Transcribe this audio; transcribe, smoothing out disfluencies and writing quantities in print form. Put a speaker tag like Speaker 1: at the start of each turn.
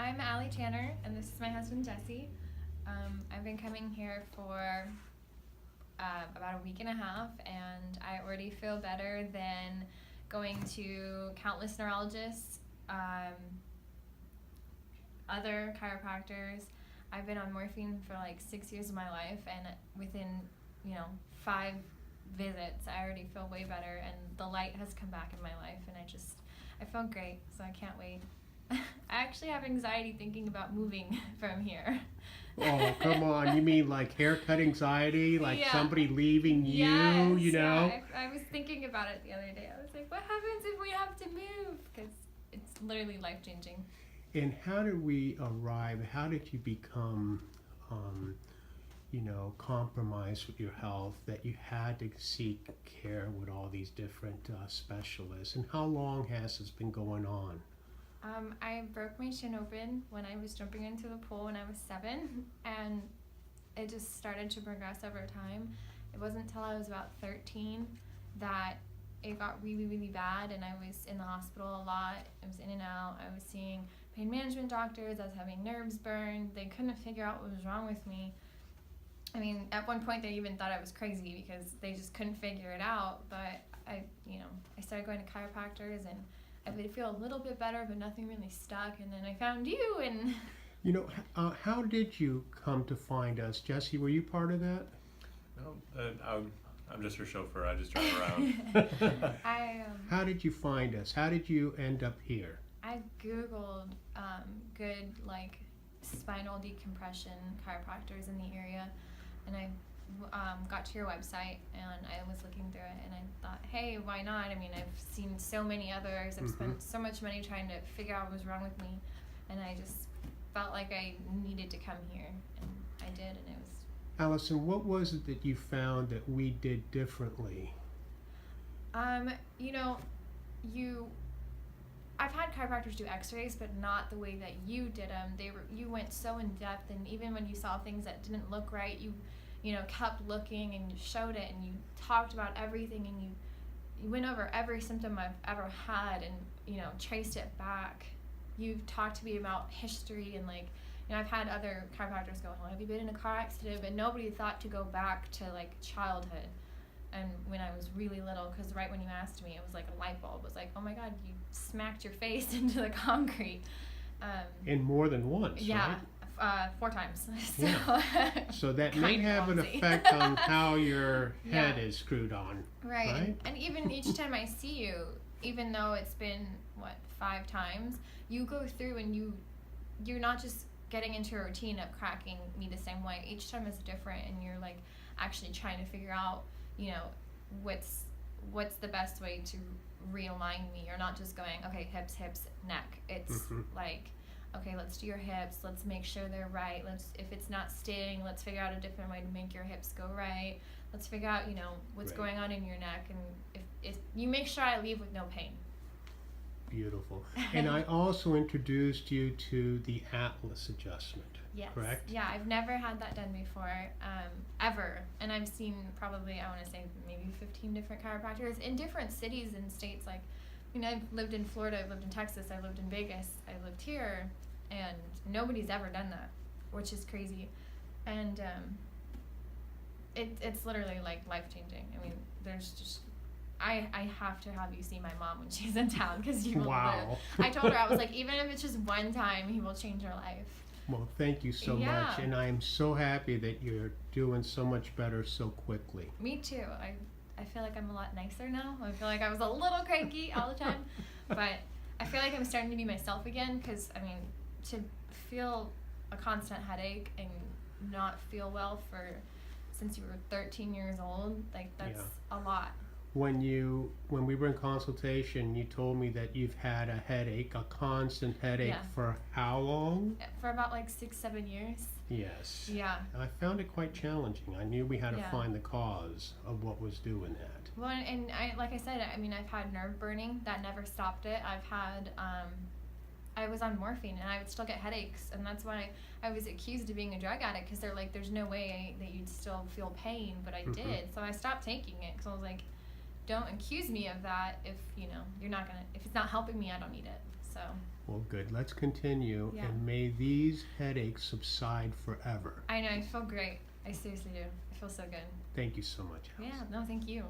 Speaker 1: I'm Allie Tanner, and this is my husband, Jesse. I've been coming here for about a week and a half, and I already feel better than going to countless neurologists, other chiropractors. I've been on morphine for like 6 years of my life, and within, 5 visits, I already feel way better, and the light has come back in my life, and I feel great, so I can't wait. I actually have anxiety thinking about moving from here.
Speaker 2: Oh, come on. You mean like haircut anxiety? Like
Speaker 1: Yeah.
Speaker 2: somebody leaving you,
Speaker 1: Yes,
Speaker 2: you know?
Speaker 1: Yeah, I was thinking about it the other day. I was like, what happens if we have to move? Because it's literally life-changing.
Speaker 2: And how did we arrive? How did you become, compromised with your health that you had to seek care with all these different specialists? And how long has this been going on?
Speaker 1: I broke my shin open when I was jumping into the pool when I was 7, and it just started to progress over time. It wasn't until I was about 13 that it got really, really bad, and I was in the hospital a lot. I was in and out. I was seeing pain management doctors. I was having nerves burned. They couldn't figure out what was wrong with me. I mean, at one point they even thought I was crazy because they just couldn't figure it out. But I started going to chiropractors, and I would feel a little bit better, but nothing really stuck. And then I found you, and
Speaker 2: How did you come to find us? Jesse, were you part of that?
Speaker 3: No, I'm just your chauffeur. I just drive around.
Speaker 2: How did you find us? How did you end up here?
Speaker 1: I Googled good spinal decompression chiropractors in the area, and I got to your website, and I was looking through it, and I thought, hey, why not? I mean, I've seen so many others. I've spent so much money trying to figure out what was wrong with me, and I just felt like I needed to come here, and I did, and it was...
Speaker 2: Allison, what was it that you found that we did differently?
Speaker 1: I've had chiropractors do x-rays, but not the way that you did them. You went so in depth, and even when you saw things that didn't look right, you kept looking, and you showed it, and you talked about everything, and you went over every symptom I've ever had, and traced it back. You've talked to me about history, and I've had other chiropractors go, well, have you been in a car accident? But nobody thought to go back to childhood and when I was really little, because right when you asked me, it was like a light bulb. It was like, oh my God, you smacked your face into the concrete.
Speaker 2: And more than once,
Speaker 1: yeah,
Speaker 2: right?
Speaker 1: 4 times.
Speaker 2: So that may have an effect on how your head is screwed on.
Speaker 1: Right? And even each time I see you, even though it's been, 5 times, you go through and you're not just getting into a routine of cracking me the same way. Each time is different, and you're actually trying to figure out what's the best way to realign me. You're not just going, okay, hips, neck. It's okay, let's do your hips, let's make sure they're right, if it's not staying, let's figure out a different way to make your hips go right, let's figure out what's going on in your neck, and if you make sure I leave with no pain.
Speaker 2: Beautiful. And I also introduced you to the Atlas adjustment.
Speaker 1: Yes.
Speaker 2: Correct?
Speaker 1: Yeah, I've never had that done before, ever. And I've seen probably, I want to say, maybe 15 different chiropractors in different cities and states. I've lived in Florida, I've lived in Texas, I've lived in Vegas, I've lived here, and nobody's ever done that, which is crazy. And it's literally life-changing. I mean, there's just... I have to have you see my mom when she's in town, because you will live. I told her, I was like, even if it's just one time, he will change her life.
Speaker 2: Well, thank you so much, and I am so happy that you're doing so much better so quickly.
Speaker 1: Me too. I feel like I'm a lot nicer now. I feel like I was a little cranky all the time, but I feel like I'm starting to be myself again, because, I mean, to feel a constant headache and not feel well since you were 13 years old, that's a lot.
Speaker 2: When we were in consultation, you told me that you've had a constant headache for how long?
Speaker 1: For about 6-7 years.
Speaker 2: Yes.
Speaker 1: Yeah.
Speaker 2: I found it quite challenging. I knew we had to find the cause of what was doing that.
Speaker 1: Well, and like I said, I mean, I've had nerve burning that never stopped it. I've had, I was on morphine, and I would still get headaches, and that's why I was accused of being a drug addict, because they're like, there's no way that you'd still feel pain, but I did. So I stopped taking it, because I was like, don't accuse me of that if you're not gonna, if it's not helping me, I don't need it. So
Speaker 2: Well, good. Let's continue,
Speaker 1: Yeah.
Speaker 2: and may these headaches subside forever.
Speaker 1: I know, I feel great. I seriously do. I feel so good.
Speaker 2: Thank you so much, Alice.
Speaker 1: Yeah, no, thank you.